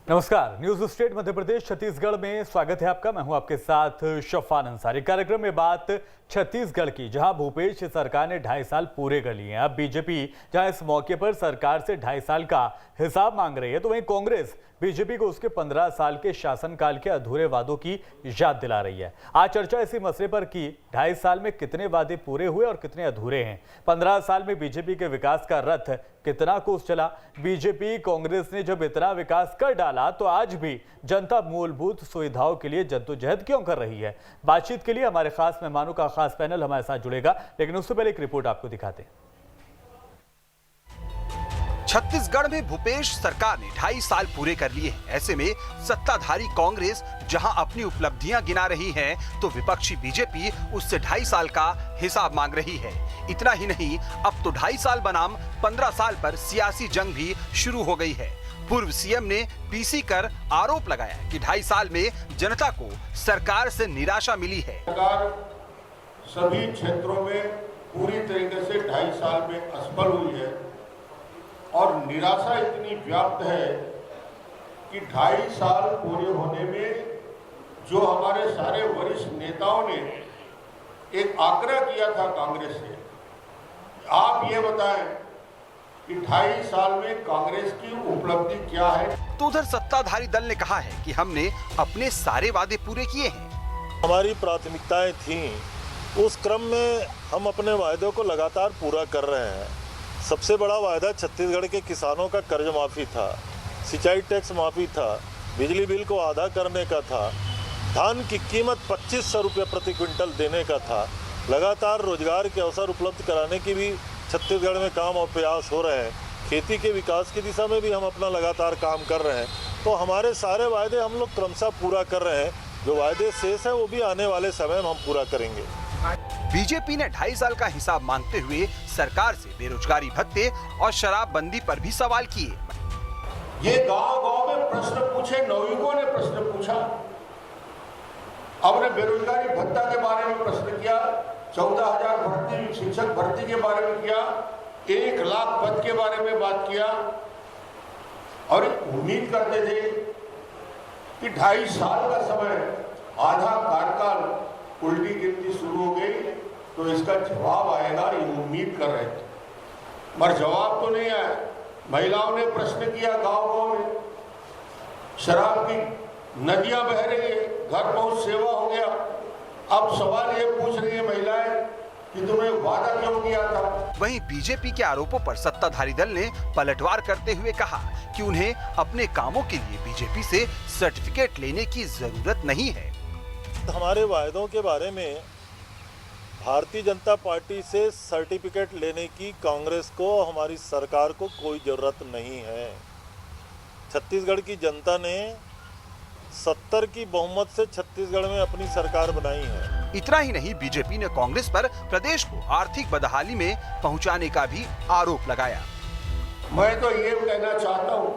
नमस्कार, news state Madhya Pradesh Chhattisgarh में स्वागत है आपका। मैं हूं आपके साथ शफान अंसारी। कार्यक्रम में बात छत्तीसगढ़ की, जहां भूपेश सरकार ने 2.5 साल पूरे कर लिए हैं। अब बीजेपी जहां इस मौके पर सरकार से 2.5 साल का हिसाब मांग रही है, तो वहीं कांग्रेस बीजेपी को उसके 15 साल के शासनकाल के अधूरे वादों की याद दिला रही है। आज चर्चा इसी मसले पर की, 2.5 साल में कितने वादे पूरे हुए और कितने अधूरे हैं। 15 साल में बीजेपी के विकास का रथ कितना कोस चला। बीजेपी कांग्रेस ने जब इतना विकास कर डाला, तो आज भी जनता मूलभूत सुविधाओं के लिए जद्दोजहद क्यों कर रही है। बातचीत के लिए हमारे खास मेहमानों का खास पैनल हमारे साथ जुड़ेगा, लेकिन उससे पहले एक रिपोर्ट आपको दिखाते हैं। छत्तीसगढ़ में भूपेश सरकार ने 2.5 साल पूरे कर लिए हैं। ऐसे में सत्ताधारी कांग्रेस जहां अपनी उपलब्धियां गिना रही है, तो विपक्षी बीजेपी उससे 2.5 साल का हिसाब मांग रही है। इतना ही नहीं, अब तो 2.5 साल बनाम 15 साल पर सियासी जंग भी शुरू हो गई है। पूर्व सीएम ने पीसी कर आरोप लगाया कि 2.5 साल में जनता को सरकार से निराशा मिली है। सरकार सभी क्षेत्रों में पूरी तरीके से 2.5 साल में असफल हुई है और निराशा इतनी व्याप्त है कि 2.5 साल पूरे होने में जो हमारे सारे वरिष्ठ नेताओं ने एक आग्रह किया था कांग्रेस से, आप ये बताएं कि 2.5 साल में कांग्रेस की उपलब्धि क्या है। तो उधर सत्ताधारी दल ने कहा है कि हमने अपने सारे वादे पूरे किए हैं। हमारी प्राथमिकताएं थीं, उस क्रम में हम अपने वायदों को लगातार पूरा कर रहे हैं। सबसे बड़ा वायदा छत्तीसगढ़ के किसानों का कर्ज माफ़ी था, सिंचाई टैक्स माफ़ी था, बिजली बिल को आधा करने का था, धान की कीमत 2500 रुपये प्रति क्विंटल देने का था। लगातार रोजगार के अवसर उपलब्ध कराने की भी छत्तीसगढ़ में काम और प्रयास हो रहे हैं। खेती के विकास की दिशा में भी हम अपना लगातार काम कर रहे हैं। तो हमारे सारे वायदे हम लोग क्रमशः पूरा कर रहे हैं। जो वायदे शेष है वो भी आने वाले समय में हम पूरा करेंगे। बीजेपी ने 2.5 साल का हिसाब मांगते हुए सरकार से बेरोजगारी भत्ते और शराबबंदी पर भी सवाल किए। ये गांव-गांव में प्रश्न पूछे, नवयुवकों ने प्रश्न पूछा, हमने बेरोजगारी भत्ता के बारे में प्रश्न किया, 14,000 भर्ती शिक्षक भर्ती के बारे में किया, 1 लाख पद के बारे में बात किया और उम्मीद करते थे कि 2.5 साल का समय, आधा कार्यकाल, उल्टी गिनती शुरू हो गई तो इसका जवाब आएगा, ये उम्मीद कर रहे थे, मगर जवाब तो नहीं आया। महिलाओं ने प्रश्न किया, गांव-गांव में शराब की नदियां बह रही है, घर पहुंच सेवा हो गया। अब सवाल ये पूछ रही है महिलाएं कि तुमने वादा क्यों किया था। वहीं बीजेपी के आरोपों पर सत्ताधारी दल ने पलटवार करते हुए कहा कि उन्हें अपने कामों के लिए बीजेपी से सर्टिफिकेट लेने की जरूरत नहीं है। हमारे वायदों के बारे में भारतीय जनता पार्टी से सर्टिफिकेट लेने की कांग्रेस को, हमारी सरकार को कोई ज़रूरत नहीं है। छत्तीसगढ़ की जनता ने 70 की बहुमत से छत्तीसगढ़ में अपनी सरकार बनाई है। इतना ही नहीं, बीजेपी ने कांग्रेस पर प्रदेश को आर्थिक बदहाली में पहुंचाने का भी आरोप लगाया। मैं तो ये कहना चाहता हूँ,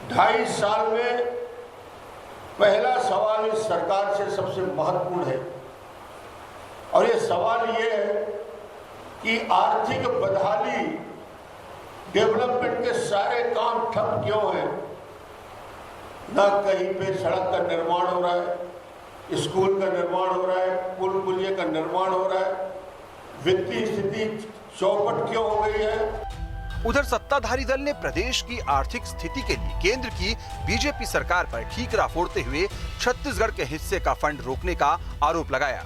2.5 साल में पहला सवाल इस सरकार से सबसे महत्वपूर्ण है और ये सवाल ये है कि आर्थिक बदहाली, डेवलपमेंट के सारे काम ठप क्यों हैं। न कहीं पे सड़क का निर्माण हो रहा है, स्कूल का निर्माण हो रहा है, पुल पुलिये का निर्माण हो रहा है, वित्तीय स्थिति चौपट क्यों हो गई है। उधर सत्ताधारी दल ने प्रदेश की आर्थिक स्थिति के लिए केंद्र की बीजेपी सरकार पर ठीकरा फोड़ते हुए छत्तीसगढ़ के हिस्से का फंड रोकने का आरोप लगाया।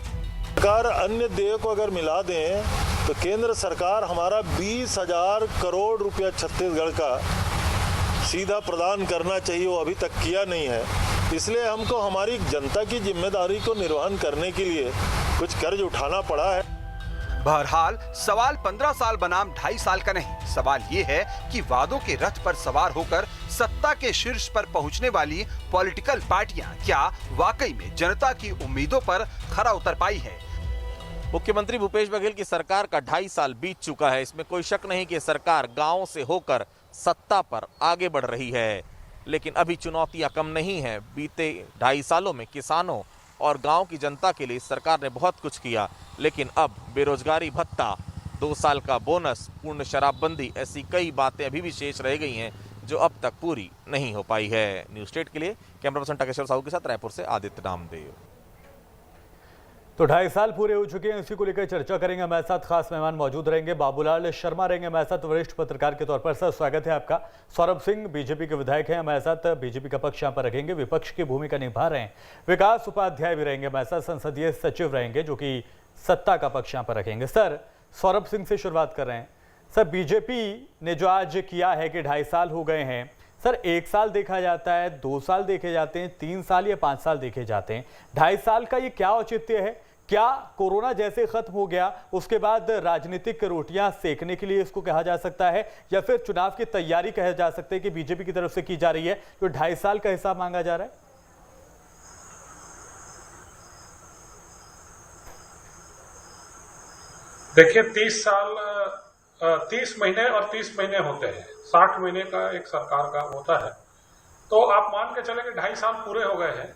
सरकार अन्य देय को अगर मिला दें तो केंद्र सरकार हमारा 20,000 करोड़ रुपया छत्तीसगढ़ का सीधा प्रदान करना चाहिए, वो अभी तक किया नहीं है। इसलिए हमको हमारी जनता की जिम्मेदारी को निर्वहन करने के लिए कुछ कर्ज उठाना पड़ा है। बहरहाल सवाल 15 साल बनाम 2.5 साल का नहीं, सवाल ये है कि वादों के रथ पर सवार होकर सत्ता के शीर्ष पर पहुंचने वाली पॉलिटिकल पार्टियां क्या वाकई में जनता की उम्मीदों पर खरा उतर पाई है। मुख्यमंत्री भूपेश बघेल की सरकार का 2.5 साल बीत चुका है। इसमें कोई शक नहीं कि सरकार गांव से होकर सत्ता पर आगे बढ़ रही है, लेकिन अभी चुनौतियां कम नहीं है। बीते 2.5 सालों में किसानों और गांव की जनता के लिए सरकार ने बहुत कुछ किया, लेकिन अब बेरोजगारी भत्ता, 2 साल का बोनस, पूर्ण शराबबंदी, ऐसी कई बातें अभी भी शेष रह गई हैं जो अब तक पूरी नहीं हो पाई है। न्यूज स्टेट के लिए कैमरा पर्सन टकेश्वर साहू के साथ रायपुर से आदित्य नामदेव। तो 2.5 साल पूरे हो चुके हैं, इसी को लेकर चर्चा करेंगे। हमारे साथ खास मेहमान मौजूद रहेंगे, बाबूलाल शर्मा रहेंगे हमारे साथ, वरिष्ठ पत्रकार के तौर पर। सर स्वागत है आपका। सौरभ सिंह बीजेपी के विधायक हैं हमारे साथ, बीजेपी का पक्ष यहाँ पर रखेंगे, विपक्ष की भूमिका निभा रहे हैं। विकास उपाध्याय भी रहेंगे हमारे साथ, संसदीय सचिव रहेंगे, जो कि सत्ता का पक्ष यहाँ पर रखेंगे। सर सौरभ सिंह से शुरुआत कर रहे हैं। सर बीजेपी ने जो आज किया है कि 2.5 साल हो गए हैं, सर 1 साल देखा जाता है, 2 साल देखे जाते हैं, 3 साल या 5 साल देखे जाते हैं, 2.5 साल का ये क्या औचित्य है? क्या कोरोना जैसे खत्म हो गया उसके बाद राजनीतिक रोटियां सेकने के लिए इसको कहा जा सकता है, या फिर चुनाव की तैयारी कहा जा सकता है कि बीजेपी की तरफ से की जा रही है, जो 2.5 साल का हिसाब मांगा जा रहा है? देखिए 30 महीने और 30 महीने होते हैं, 60 महीने का एक सरकार का होता है। तो आप मान के चले कि 2.5 साल पूरे हो गए हैं,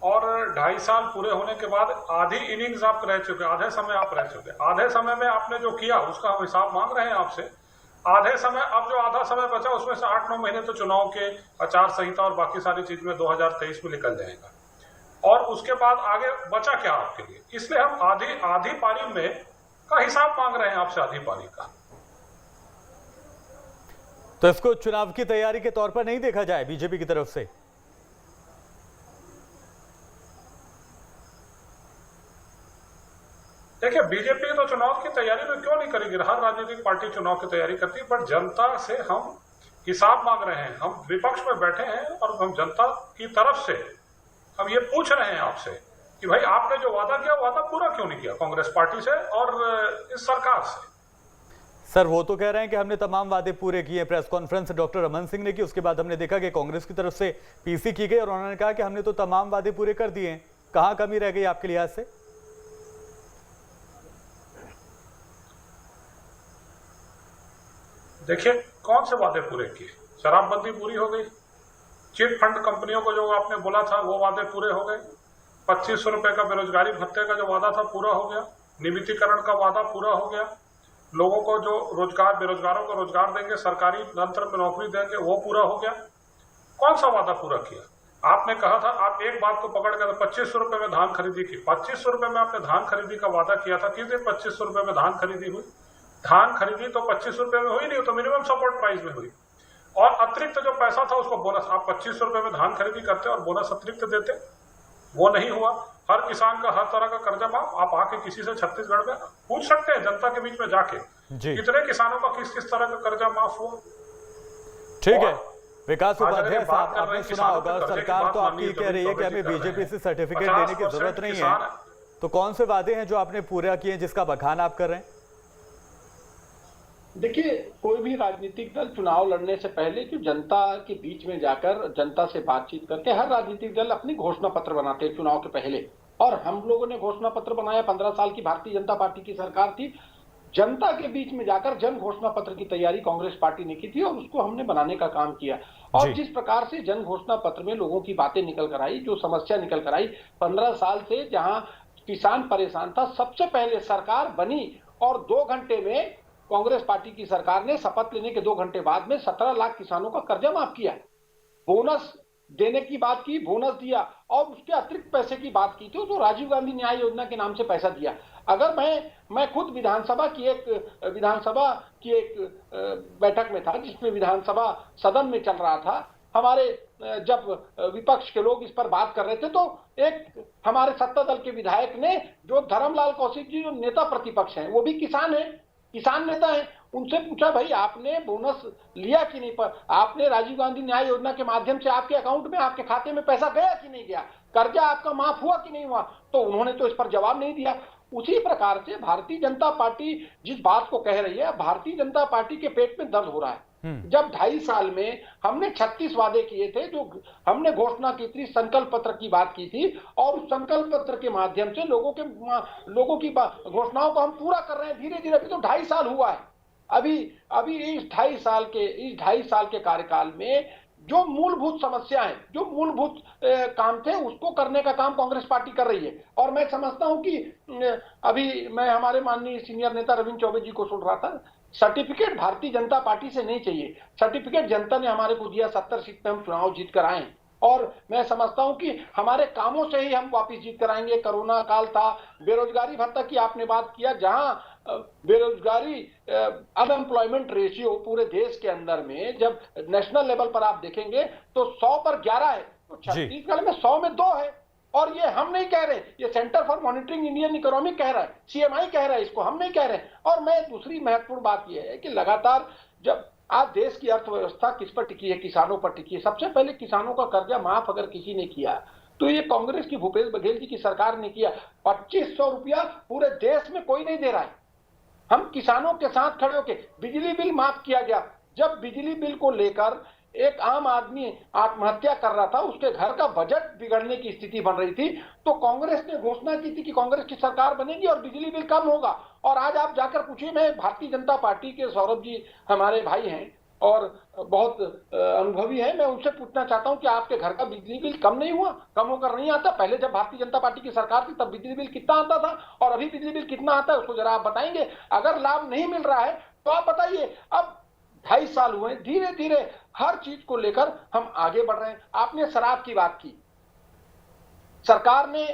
और 2.5 साल पूरे होने के बाद आधी इनिंग्स आप रह चुके, आधे समय आप रह चुके। आधे समय में आपने जो किया उसका हम हिसाब मांग रहे हैं आपसे। आधे समय, अब जो आधा समय बचा उसमें से 8-9 महीने तो चुनाव के आचार संहिता और बाकी सारी चीज में 2023 में निकल जाएगा, और उसके बाद आगे बचा क्या आपके लिए? इसलिए हम आधी पारी में का हिसाब मांग रहे हैं आपसे, आधी पारी का। तो इसको चुनाव की तैयारी के तौर पर नहीं देखा जाए बीजेपी की तरफ से? देखिए बीजेपी तो चुनाव की तैयारी में क्यों नहीं करेगी, हर राजनीतिक पार्टी चुनाव की तैयारी करती है, पर जनता से हम हिसाब मांग रहे हैं। हम विपक्ष में बैठे हैं और हम जनता की तरफ से हम ये पूछ रहे हैं आपसे कि भाई आपने जो वादा किया वादा पूरा क्यों नहीं किया कांग्रेस पार्टी से और इस सरकार से? सर वो तो कह रहे हैं कि हमने तमाम वादे पूरे किए। Press conference doctor Raman Singh ने की, उसके बाद हमने देखा कि कांग्रेस की तरफ से पीसी की गई और उन्होंने कहा कि हमने तो तमाम वादे पूरे कर दिए हैं। कहां कमी रह गई आपके लिहाज से? देखिए कौन से वादे पूरे किए? शराबबंदी पूरी हो गई, चिट फंड कंपनियों को जो आपने बोला था वो वादे पूरे हो गए, 2500 रुपए का बेरोजगारी भत्ते का जो वादा था पूरा हो गया, नियमितीकरण का वादा पूरा हो गया, लोगों को जो रोजगार, बेरोजगारों को रोजगार देंगे, सरकारी तंत्र में नौकरी देंगे, वो पूरा हो गया। कौन सा वादा पूरा किया? आपने कहा था, आप एक बात को पकड़ कर 2500 रुपए में धान खरीदी की, 2500 रुपए में आपने धान खरीदी का वादा किया था। किस दिन 2500 रुपए में धान खरीदी हुई? धान खरीदी तो 2500 रुपए में हुई नहीं, तो मिनिमम सपोर्ट प्राइस में हुई। और अतिरिक्त जो पैसा था उसको बोनस, आप 2500 रुपए में धान खरीदी करते और बोनस अतिरिक्त देते, वो नहीं हुआ। हर किसान का हर तरह का कर्जा माफ, आप आके किसी से छत्तीसगढ़ में पूछ सकते हैं, जनता के बीच में जाके कितने किसानों का किस किस तरह का कर्जा माफ हुआ। ठीक है, विकास उपाध्याय साहब, आपने सुना होगा सरकार तो आपकी कह रही है कि हमें बीजेपी से सर्टिफिकेट देने की जरूरत नहीं है, तो कौन से वादे हैं जो आपने पूरा किए जिसका बखान आप कर रहे हैं? देखिए कोई भी राजनीतिक दल चुनाव लड़ने से पहले जो जनता के बीच में जाकर जनता से बातचीत करके, हर राजनीतिक दल अपनी घोषणा पत्र बनाते हैं चुनाव के पहले, और हम लोगों ने घोषणा पत्र बनाया। 15 साल की भारतीय जनता पार्टी की सरकार थी, जनता के बीच में जाकर जन घोषणा पत्र की तैयारी कांग्रेस पार्टी ने की थी और उसको हमने बनाने का काम किया। और जिस प्रकार से जन घोषणा पत्र में लोगों की बातें निकल कर आई, जो समस्या निकल कर आई, 15 साल से जहां किसान परेशान था, सबसे पहले सरकार बनी और 2 घंटे में कांग्रेस पार्टी की सरकार ने शपथ लेने के 2 घंटे बाद में 17 लाख किसानों का कर्जा माफ किया, बोनस देने की बात की, बोनस दिया, और उसके अतिरिक्त पैसे की बात की थी तो राजीव गांधी न्याय योजना के नाम से पैसा दिया। अगर मैं खुद विधानसभा की एक बैठक में था जिसमें विधानसभा सदन में चल रहा था, हमारे जब विपक्ष के लोग इस पर बात कर रहे थे तो एक हमारे सत्ता दल के विधायक ने, जो धर्मलाल कौशिक जी जो नेता प्रतिपक्ष हैं, वो भी किसान है, किसान नेता है, उनसे पूछा भाई आपने बोनस लिया कि नहीं, पर आपने राजीव गांधी न्याय योजना के माध्यम से आपके अकाउंट में, आपके खाते में पैसा गया कि नहीं गया, कर्जा आपका माफ हुआ कि नहीं हुआ? तो उन्होंने तो इस पर जवाब नहीं दिया। उसी प्रकार से भारतीय जनता पार्टी जिस बात को कह रही है, भारतीय जनता पार्टी के पेट में दर्द हो रहा है। जब 2.5 साल में हमने 36 वादे किए थे, जो हमने घोषणा की थी, संकल्प पत्र की बात की थी, और उस संकल्प पत्र के माध्यम से लोगों की घोषणाओं को हम पूरा कर रहे हैं धीरे धीरे। अभी तो 2.5 साल हुआ है। अभी इस 2.5 साल के कार्यकाल में जो मूलभूत समस्या है, जो मूलभूत काम थे, उसको करने का काम कांग्रेस पार्टी कर रही है। और मैं समझता हूं कि अभी मैं हमारे माननीय सीनियर नेता रविंद्र चौबे जी को सुन रहा था सर्टिफिकेट भारतीय जनता पार्टी से नहीं चाहिए। सर्टिफिकेट जनता ने हमारे को दिया, 70 सीट पे हम चुनाव जीत कर आए और मैं समझता हूं कि हमारे कामों से ही हम वापस जीत कर आएंगे। कोरोना काल था, बेरोजगारी भत्ता की आपने बात किया, जहां बेरोजगारी अनएम्प्लॉयमेंट रेशियो पूरे देश के अंदर में जब नेशनल लेवल पर आप देखेंगे तो 100 पर 11 है, तो छत्तीसगढ़ में 100 में 2 है। और ये हम नहीं कह रहे, ये centre for monitoring Indian economy कह रहा है, सीएमआई कह रहा है, इसको हम नहीं कह रहे। और मैं दूसरी महत्वपूर्ण बात यह है कि लगातार जब आज देश की अर्थव्यवस्था किस पर टिकी है, किसानों पर टिकी है। सबसे पहले किसानों का कर्जा माफ अगर किसी ने किया तो ये कांग्रेस की भूपेश बघेल जी की सरकार ने किया। 2500 रुपया पूरे देश में कोई नहीं दे रहा है। हम किसानों के साथ खड़े होकर बिजली बिल माफ किया गया। जब बिजली बिल को लेकर एक आम आदमी आत्महत्या कर रहा था, उसके घर का बजट बिगड़ने की स्थिति बन रही थी, तो कांग्रेस ने घोषणा की थी कि कांग्रेस की सरकार बनेगी और बिजली बिल कम होगा। और आज आप जाकर पूछिए, मैं भारतीय जनता पार्टी के सौरभ जी हमारे भाई हैं और बहुत अनुभवी है, मैं उनसे पूछना चाहता हूं कि आपके घर का बिजली बिल कम नहीं हुआ, कम होकर नहीं आता? पहले जब भारतीय जनता पार्टी की सरकार थी तब बिजली बिल कितना आता था और अभी बिजली बिल कितना आता है, उसको जरा आप बताएंगे। अगर लाभ नहीं मिल रहा है तो आप बताइए। अब 2.5 साल हुए, धीरे धीरे हर चीज को लेकर हम आगे बढ़ रहे हैं। आपने शराब की बात की, सरकार ने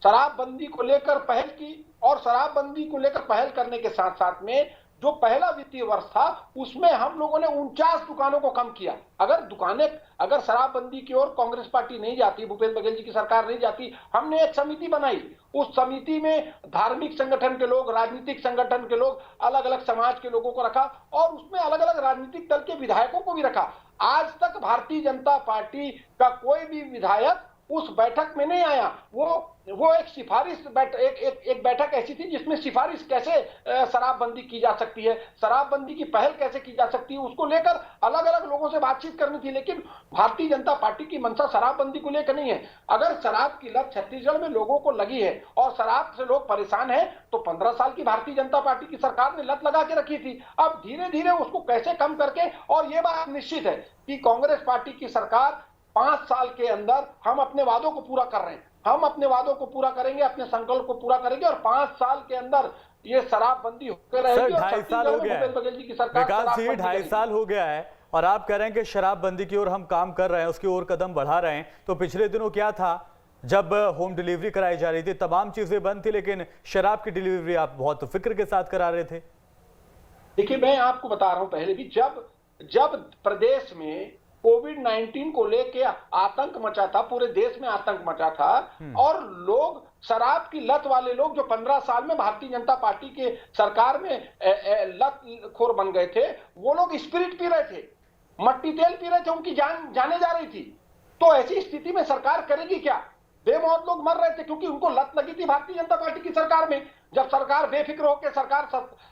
शराबबंदी को लेकर पहल की और शराबबंदी को लेकर पहल करने के साथ साथ में जो पहला वित्तीय वर्ष था उसमें हम लोगों ने 49 दुकानों को कम किया। अगर शराबबंदी की ओर कांग्रेस पार्टी नहीं जाती, भूपेश बघेल जी की सरकार नहीं जाती, हमने एक समिति बनाई। उस समिति में धार्मिक संगठन के लोग, राजनीतिक संगठन के लोग, अलग अलग समाज के लोगों को रखा और उसमें अलग अलग राजनीतिक दल के विधायकों को भी रखा। आज तक भारतीय जनता पार्टी का कोई भी विधायक उस बैठक में नहीं आया। वो एक सिफारिश एक बैठक ऐसी थी जिसमें सिफारिश कैसे शराबबंदी की जा सकती है, शराबबंदी की पहल कैसे की जा सकती है, उसको लेकर अलग अलग लोगों से बातचीत करनी थी। लेकिन भारतीय जनता पार्टी की मंशा शराबबंदी को लेकर नहीं है। अगर शराब की लत छत्तीसगढ़ में लोगों को लगी है और शराब से लोग परेशान है तो 15 साल की भारतीय जनता पार्टी की सरकार ने लत लगा के रखी थी। अब धीरे धीरे उसको कैसे कम करके, और ये बात निश्चित है कि कांग्रेस पार्टी की सरकार 5 साल के अंदर हम अपने वादों को पूरा कर रहे हैं। हम अपने वादों को पूरा करेंगे, अपने संकल्प को पूरा करेंगे और 5 साल के अंदर ये शराबबंदी होकर रहेगी। सर 2.5 साल हो गया है, विकास जी 2.5 साल हो गया है और आप कह रहे हैं कि शराबबंदी की ओर हम काम कर रहे हैं, उसकी ओर कदम बढ़ा रहे हैं। तो पिछले दिनों क्या था, जब होम डिलीवरी कराई जा रही थी तमाम चीजें बंद थी, लेकिन शराब की डिलीवरी आप बहुत फिक्र के साथ करा रहे थे। देखिए, मैं आपको बता रहा हूं, पहले भी जब प्रदेश में कोविड-19 को लेके आतंक मचा था, पूरे देश में आतंक मचा था और लोग शराब की लत वाले लोग जो 15 साल में भारतीय जनता पार्टी के सरकार में लत खोर बन गए थे, वो लोग स्पिरिट पी रहे थे, मट्टी तेल पी रहे थे, उनकी जान जाने जा रही थी। तो ऐसी स्थिति में सरकार करेगी क्या? बेमौत लोग मर रहे थे क्योंकि उनको लत लगी थी भारतीय जनता पार्टी की सरकार में। जब सरकार बेफिक्र होकर सरकार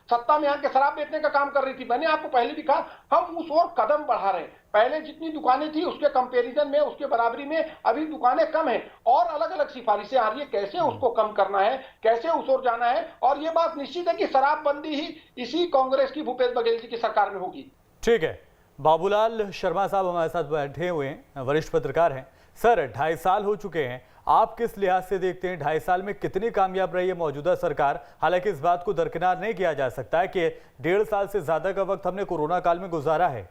सत्ता में आके शराब बेचने का काम कर रही थी, मैंने आपको पहले भी कहा, हम उस ओर कदम बढ़ा रहे हैं। पहले जितनी दुकानें थी उसके कंपैरिजन में, उसके बराबरी में अभी दुकानें कम हैं और अलग अलग सिफारिशें आ रही है कैसे उसको कम करना है, कैसे उस ओर जाना है। और ये बात निश्चित है कि शराबबंदी ही इसी कांग्रेस की भूपेश बघेल जी की सरकार में होगी। ठीक है, बाबूलाल शर्मा साहब हमारे साथ बैठे हुए हैं, वरिष्ठ पत्रकार हैं। सर 2.5 साल हो चुके हैं, आप किस लिहाज से देखते हैं 2.5 साल में कितनी कामयाब रही है मौजूदा सरकार? हालांकि इस बात को दरकिनार नहीं किया जा सकता है कि 1.5 साल से ज्यादा का वक्त हमने कोरोना काल में गुजारा है।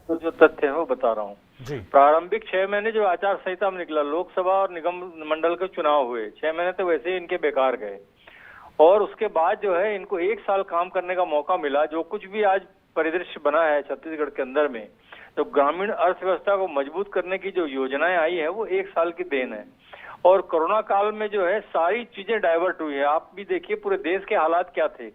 तो जो तथ्य है वो बता रहा हूँ जी। प्रारंभिक 6 महीने जो आचार संहिता में निकला, लोकसभा और निगम मंडल के चुनाव हुए, 6 महीने तो वैसे ही इनके बेकार गए और उसके बाद जो है इनको 1 साल काम करने का मौका मिला। जो कुछ भी आज परिदृश्य बना है छत्तीसगढ़ के अंदर में, तो ग्रामीण अर्थव्यवस्था को मजबूत करने की जो योजनाएं आई है वो 1 साल की देन है। और कोरोना काल में जो है सारी चीजें डाइवर्ट हुई है। आप भी देखिए पूरे देश के हालात क्या थे,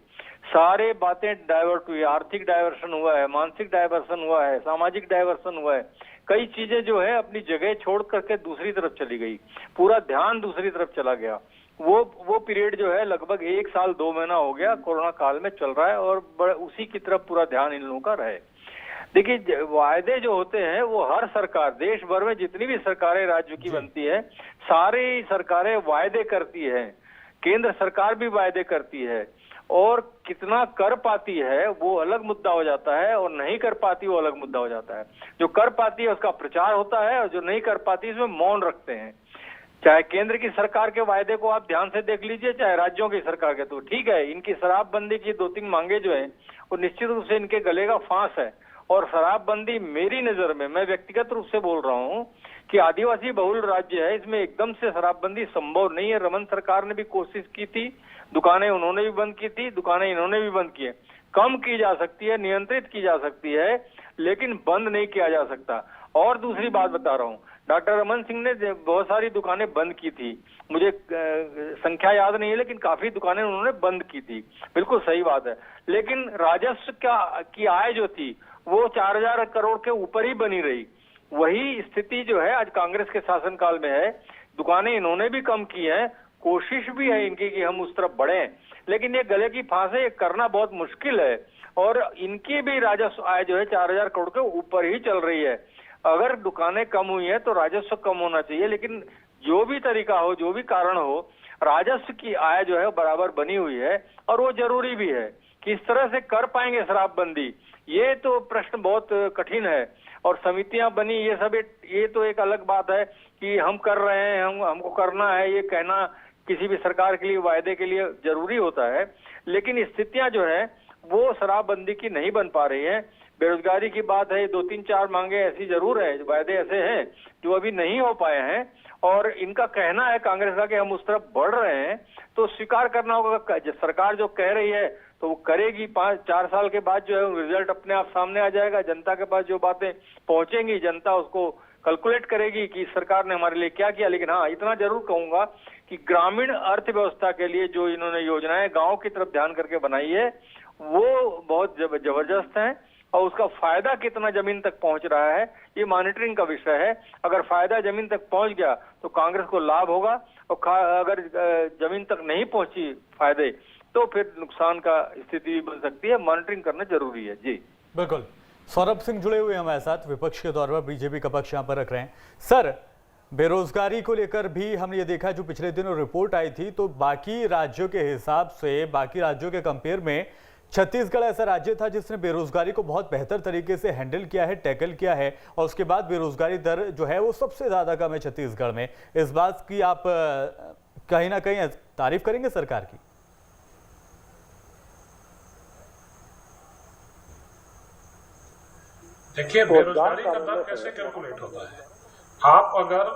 सारे बातें डाइवर्ट हुई है। आर्थिक डाइवर्सन हुआ है, मानसिक डाइवर्सन हुआ है, सामाजिक डाइवर्सन हुआ है। कई चीजें जो है अपनी जगह छोड़ करके दूसरी तरफ चली गई, पूरा ध्यान दूसरी तरफ चला गया। वो पीरियड जो है लगभग 1 साल 2 महीना हो गया कोरोना काल में चल रहा है और उसी की तरफ पूरा ध्यान इन लोगों का रहे। देखिए वायदे जो होते हैं वो हर सरकार, देश भर में जितनी भी सरकारें राज्य की बनती है, सारी सरकारें वायदे करती है, केंद्र सरकार भी वायदे करती है और कितना कर पाती है वो अलग मुद्दा हो जाता है, और नहीं कर पाती वो अलग मुद्दा हो जाता है। जो कर पाती है उसका प्रचार होता है, और जो नहीं कर पाती इसमें मौन रखते हैं। चाहे केंद्र की सरकार के वायदे को आप ध्यान से देख लीजिए, चाहे राज्यों की सरकार के, तो ठीक है इनकी शराबबंदी की 2-3 मांगे जो है वो निश्चित रूप से इनके गले का फांस है। और शराबबंदी मेरी नजर में, मैं व्यक्तिगत रूप से बोल रहा हूँ कि आदिवासी बहुल राज्य है, इसमें एकदम से शराबबंदी संभव नहीं है। रमन सरकार ने भी कोशिश की थी, दुकानें उन्होंने भी बंद की थी, दुकानें इन्होंने भी बंद की है। कम की जा सकती है, नियंत्रित की जा सकती है, लेकिन बंद नहीं किया जा सकता। और दूसरी बात बता रहा हूँ, डॉक्टर रमन सिंह ने बहुत सारी दुकानें बंद की थी, मुझे संख्या याद नहीं है, लेकिन काफी दुकानें उन्होंने बंद की थी, बिल्कुल सही बात है। लेकिन राजस्व की आय जो थी वो 4000 करोड़ के ऊपर ही बनी रही। वही स्थिति जो है आज कांग्रेस के शासनकाल में है। दुकानें इन्होंने भी कम की हैं, कोशिश भी है इनकी कि हम उस तरफ बढ़ें, लेकिन ये गले की फांस है, ये करना बहुत मुश्किल है। और इनकी भी राजस्व आय जो है 4000 करोड़ के ऊपर ही चल रही है। अगर दुकानें कम हुई है तो राजस्व कम होना चाहिए, लेकिन जो भी तरीका हो, जो भी कारण हो, राजस्व की आय जो है बराबर बनी हुई है, और वो जरूरी भी है। किस तरह से कर पाएंगे शराबबंदी, ये तो प्रश्न बहुत कठिन है। और समितियां बनी, ये तो एक अलग बात है कि हम कर रहे हैं, हमको करना है, ये कहना किसी भी सरकार के लिए, वायदे के लिए जरूरी होता है। लेकिन स्थितियां जो है वो शराबबंदी की नहीं बन पा रही है। बेरोजगारी की बात है, 2-3-4 मांगे ऐसी जरूर है, वायदे ऐसे हैं जो अभी नहीं हो पाए हैं, और इनका कहना है कांग्रेस का कि हम उस तरफ बढ़ रहे हैं, तो स्वीकार करना होगा। सरकार जो कह रही है तो वो करेगी। 5-4 साल के बाद जो है रिजल्ट अपने आप सामने आ जाएगा। जनता के पास जो बातें पहुंचेंगी, जनता उसको कैलकुलेट करेगी कि सरकार ने हमारे लिए क्या किया। लेकिन हाँ, इतना जरूर कहूंगा कि ग्रामीण अर्थव्यवस्था के लिए जो इन्होंने योजनाएं गांव की तरफ ध्यान करके बनाई है वो बहुत जबरदस्त है, और उसका फायदा कितना जमीन तक पहुंच रहा है ये मॉनिटरिंग का विषय है। अगर फायदा जमीन तक पहुंच गया तो कांग्रेस को लाभ होगा, और अगर जमीन तक नहीं पहुंची फायदे तो फिर नुकसान का स्थिति भी बन सकती है। मॉनिटरिंग करना जरूरी है। जी बिल्कुल। सौरभ सिंह जुड़े हुए हमारे साथ, विपक्ष के तौर पर बीजेपी का पक्ष यहाँ पर रख रहे हैं। सर, बेरोजगारी को लेकर भी हमने ये देखा, जो पिछले दिनों रिपोर्ट आई थी, तो बाकी राज्यों के हिसाब से, बाकी राज्यों के कंपेयर में छत्तीसगढ़ ऐसा राज्य था जिसने बेरोजगारी को बहुत बेहतर तरीके से हैंडल किया है, टैकल किया है, और उसके बाद बेरोजगारी दर जो है वो सबसे ज्यादा कम है छत्तीसगढ़ में। इस बात की आप कहीं ना कहीं तारीफ करेंगे सरकार की? देखिए, बेरोजगारी का दर कैसे कैलकुलेट होता है? आप अगर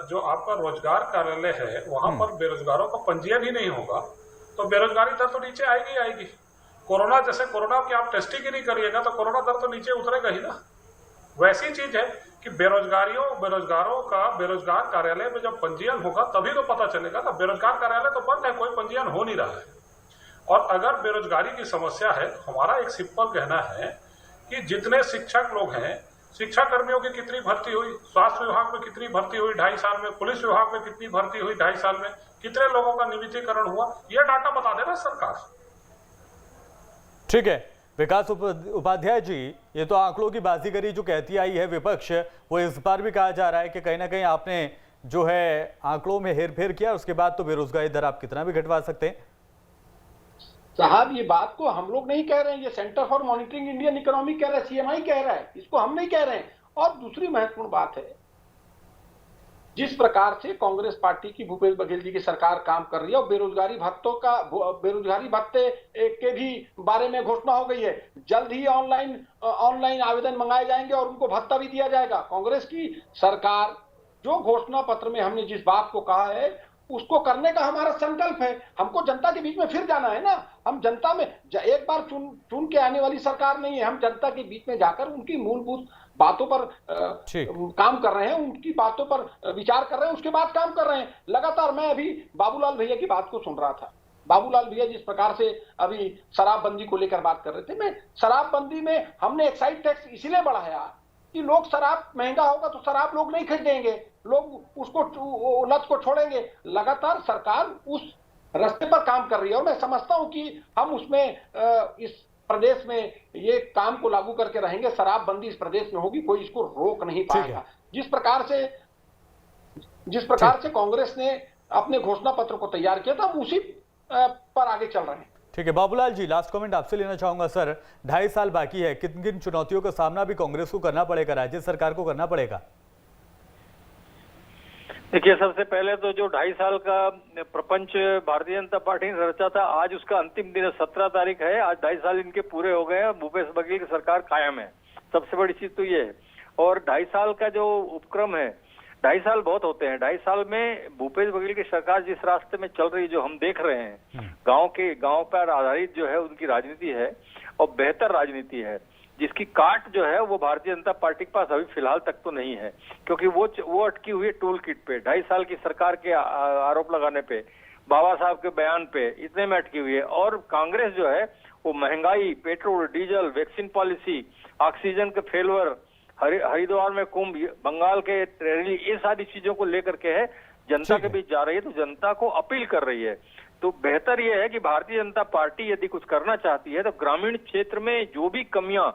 जो आपका रोजगार कार्यालय है वहां पर बेरोजगारों का पंजीयन ही नहीं होगा तो बेरोजगारी दर तो नीचे आएगी ही आएगी। कोरोना जैसे, कोरोना की आप टेस्टिंग ही नहीं करिएगा तो कोरोना दर तो नीचे उतरेगा ही ना। वैसी चीज है कि बेरोजगारों का बेरोजगार कार्यालय में जब पंजीयन होगा तभी तो पता चलेगा ना। बेरोजगार कार्यालय तो बंद है, कोई पंजीयन हो नहीं रहा है। और अगर बेरोजगारी की समस्या है तो हमारा एक सिंपल कहना है कि जितने शिक्षक लोग हैं, शिक्षा कर्मियों की कितनी भर्ती हुई, स्वास्थ्य विभाग में कितनी भर्ती हुई 2.5 साल में, पुलिस विभाग में कितनी भर्ती हुई 2.5 साल में, कितने लोगों का नियमितीकरण हुआ, यह डाटा बता देना सरकार। ठीक है विकास उपाध्याय जी, ये तो आंकड़ों की बाजीगरी जो कहती आई है विपक्ष, वो इस बार भी कहा जा रहा है कि कहीं ना कहीं आपने जो है आंकड़ों में हेरफेर किया, उसके बाद तो बेरोजगारी दर आप कितना भी घटवा सकते हैं। साहब, ये बात को हम लोग नहीं कह रहे हैं, ये centre for monitoring Indian economy कह रहा है, CMI कह रहा है, इसको हम नहीं कह रहे हैं। और दूसरी महत्वपूर्ण बात है, जिस प्रकार से कांग्रेस पार्टी की भूपेश बघेल जी की सरकार काम कर रही है, और बेरोजगारी भत्ते के भी बारे में घोषणा हो गई है, जल्द ही ऑनलाइन आवेदन मंगाए जाएंगे और उनको भत्ता भी दिया जाएगा। कांग्रेस की सरकार जो घोषणा पत्र में हमने जिस बात को कहा है उसको करने का हमारा संकल्प है। हमको जनता के बीच में फिर जाना है ना। हम जनता में एक बार चुन के आने वाली सरकार नहीं है, हम जनता के बीच में जाकर उनकी मूलभूत बातों पर काम कर रहे हैं, उनकी बातों पर विचार कर रहे हैं, उसके बाद काम कर रहे हैं लगातार। मैं अभी बाबूलाल भैया की बात को सुन रहा था। बाबूलाल भैया जिस प्रकार से अभी शराबबंदी को लेकर बात कर रहे थे, मैं शराबबंदी में हमने एक्साइज टैक्स इसलिए बढ़ाया कि लोग शराब महंगा होगा तो शराब लोग नहीं खरीदेंगे, लोग उसको लत को छोड़ेंगे। लगातार सरकार उस रास्ते पर काम कर रही है, और मैं समझता हूं कि हम उसमें इस प्रदेश में ये काम को लागू करके रहेंगे। शराबबंदी इस प्रदेश में होगी, कोई इसको रोक नहीं पाएगा। जिस प्रकार से कांग्रेस ने अपने घोषणा पत्र को तैयार किया था, हम उसी पर आगे चल रहे हैं। ठीक है बाबूलाल जी, लास्ट कमेंट आपसे लेना चाहूंगा सर। 2.5 साल बाकी है, किन किन चुनौतियों का सामना भी कांग्रेस को करना पड़ेगा, राज्य सरकार को करना पड़ेगा? देखिए, सबसे पहले तो जो 2.5 साल का प्रपंच भारतीय जनता पार्टी ने रचा था, आज उसका अंतिम दिन 17 तारीख है। आज 2.5 साल इनके पूरे हो गए हैं। भूपेश बघेल की सरकार कायम है, सबसे बड़ी चीज तो ये है। और 2.5 साल का जो उपक्रम है, 2.5 साल बहुत होते हैं। 2.5 साल में भूपेश बघेल की सरकार जिस रास्ते में चल रही, जो हम देख रहे हैं, गांव पर आधारित जो है उनकी राजनीति है और बेहतर राजनीति है, जिसकी काट जो है वो भारतीय जनता पार्टी के पास अभी फिलहाल तक तो नहीं है, क्योंकि वो अटकी हुई है टूल किट पे। 2.5 साल की सरकार के आरोप लगाने पे, बाबा साहब के बयान पे, इतने में अटकी हुई है। और कांग्रेस जो है वो महंगाई, petrol diesel, vaccine policy, oxygen के फेलवर, हरिद्वार में कुंभ, बंगाल के रैली, ये सारी चीजों को लेकर के है जनता के बीच जा रही है। तो जनता को अपील कर रही है। तो बेहतर यह है कि भारतीय जनता पार्टी यदि कुछ करना चाहती है तो ग्रामीण क्षेत्र में जो भी कमियां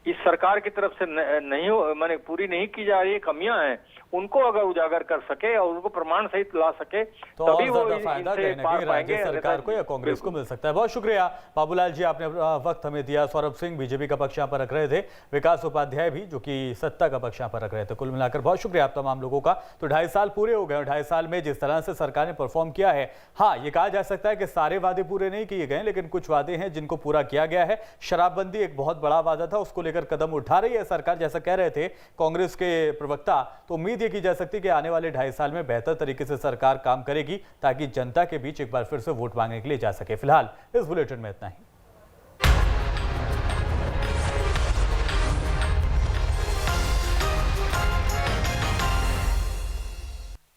इस सरकार की तरफ से नहीं माने पूरी नहीं की जा रही है, कमियां हैं, उनको अगर उजागर कर सके और उनको प्रमाण सहित ला सके तो तभी वो फायदा इनसे पार राज्य पाएंगे, सरकार को या कांग्रेस को मिल सकता है। बहुत शुक्रिया बाबूलाल जी, आपने वक्त हमें दिया। सौरभ सिंह बीजेपी का पक्ष यहाँ पर रख रहे थे, विकास उपाध्याय भी जो कि सत्ता का पक्ष यहाँ पर रख रहे थे। कुल मिलाकर बहुत शुक्रिया आप तमाम लोगों का। तो 2.5 साल पूरे हो गए और 2.5 साल में जिस तरह से सरकार ने परफॉर्म किया है, हाँ ये कहा जा सकता है कि सारे वादे पूरे नहीं किए गए, लेकिन कुछ वादे हैं जिनको पूरा किया गया है। शराबबंदी एक बहुत बड़ा वादा था, उसको लेकर कदम उठा रही है सरकार, जैसा कह रहे थे कांग्रेस के प्रवक्ता। तो उम्मीद ये की जा सकती है कि आने वाले 2.5 साल में बेहतर तरीके से सरकार काम करेगी ताकि जनता के बीच एक बार फिर से वोट मांगने के लिए जा सके। फिलहाल इस बुलेटिन में इतना ही।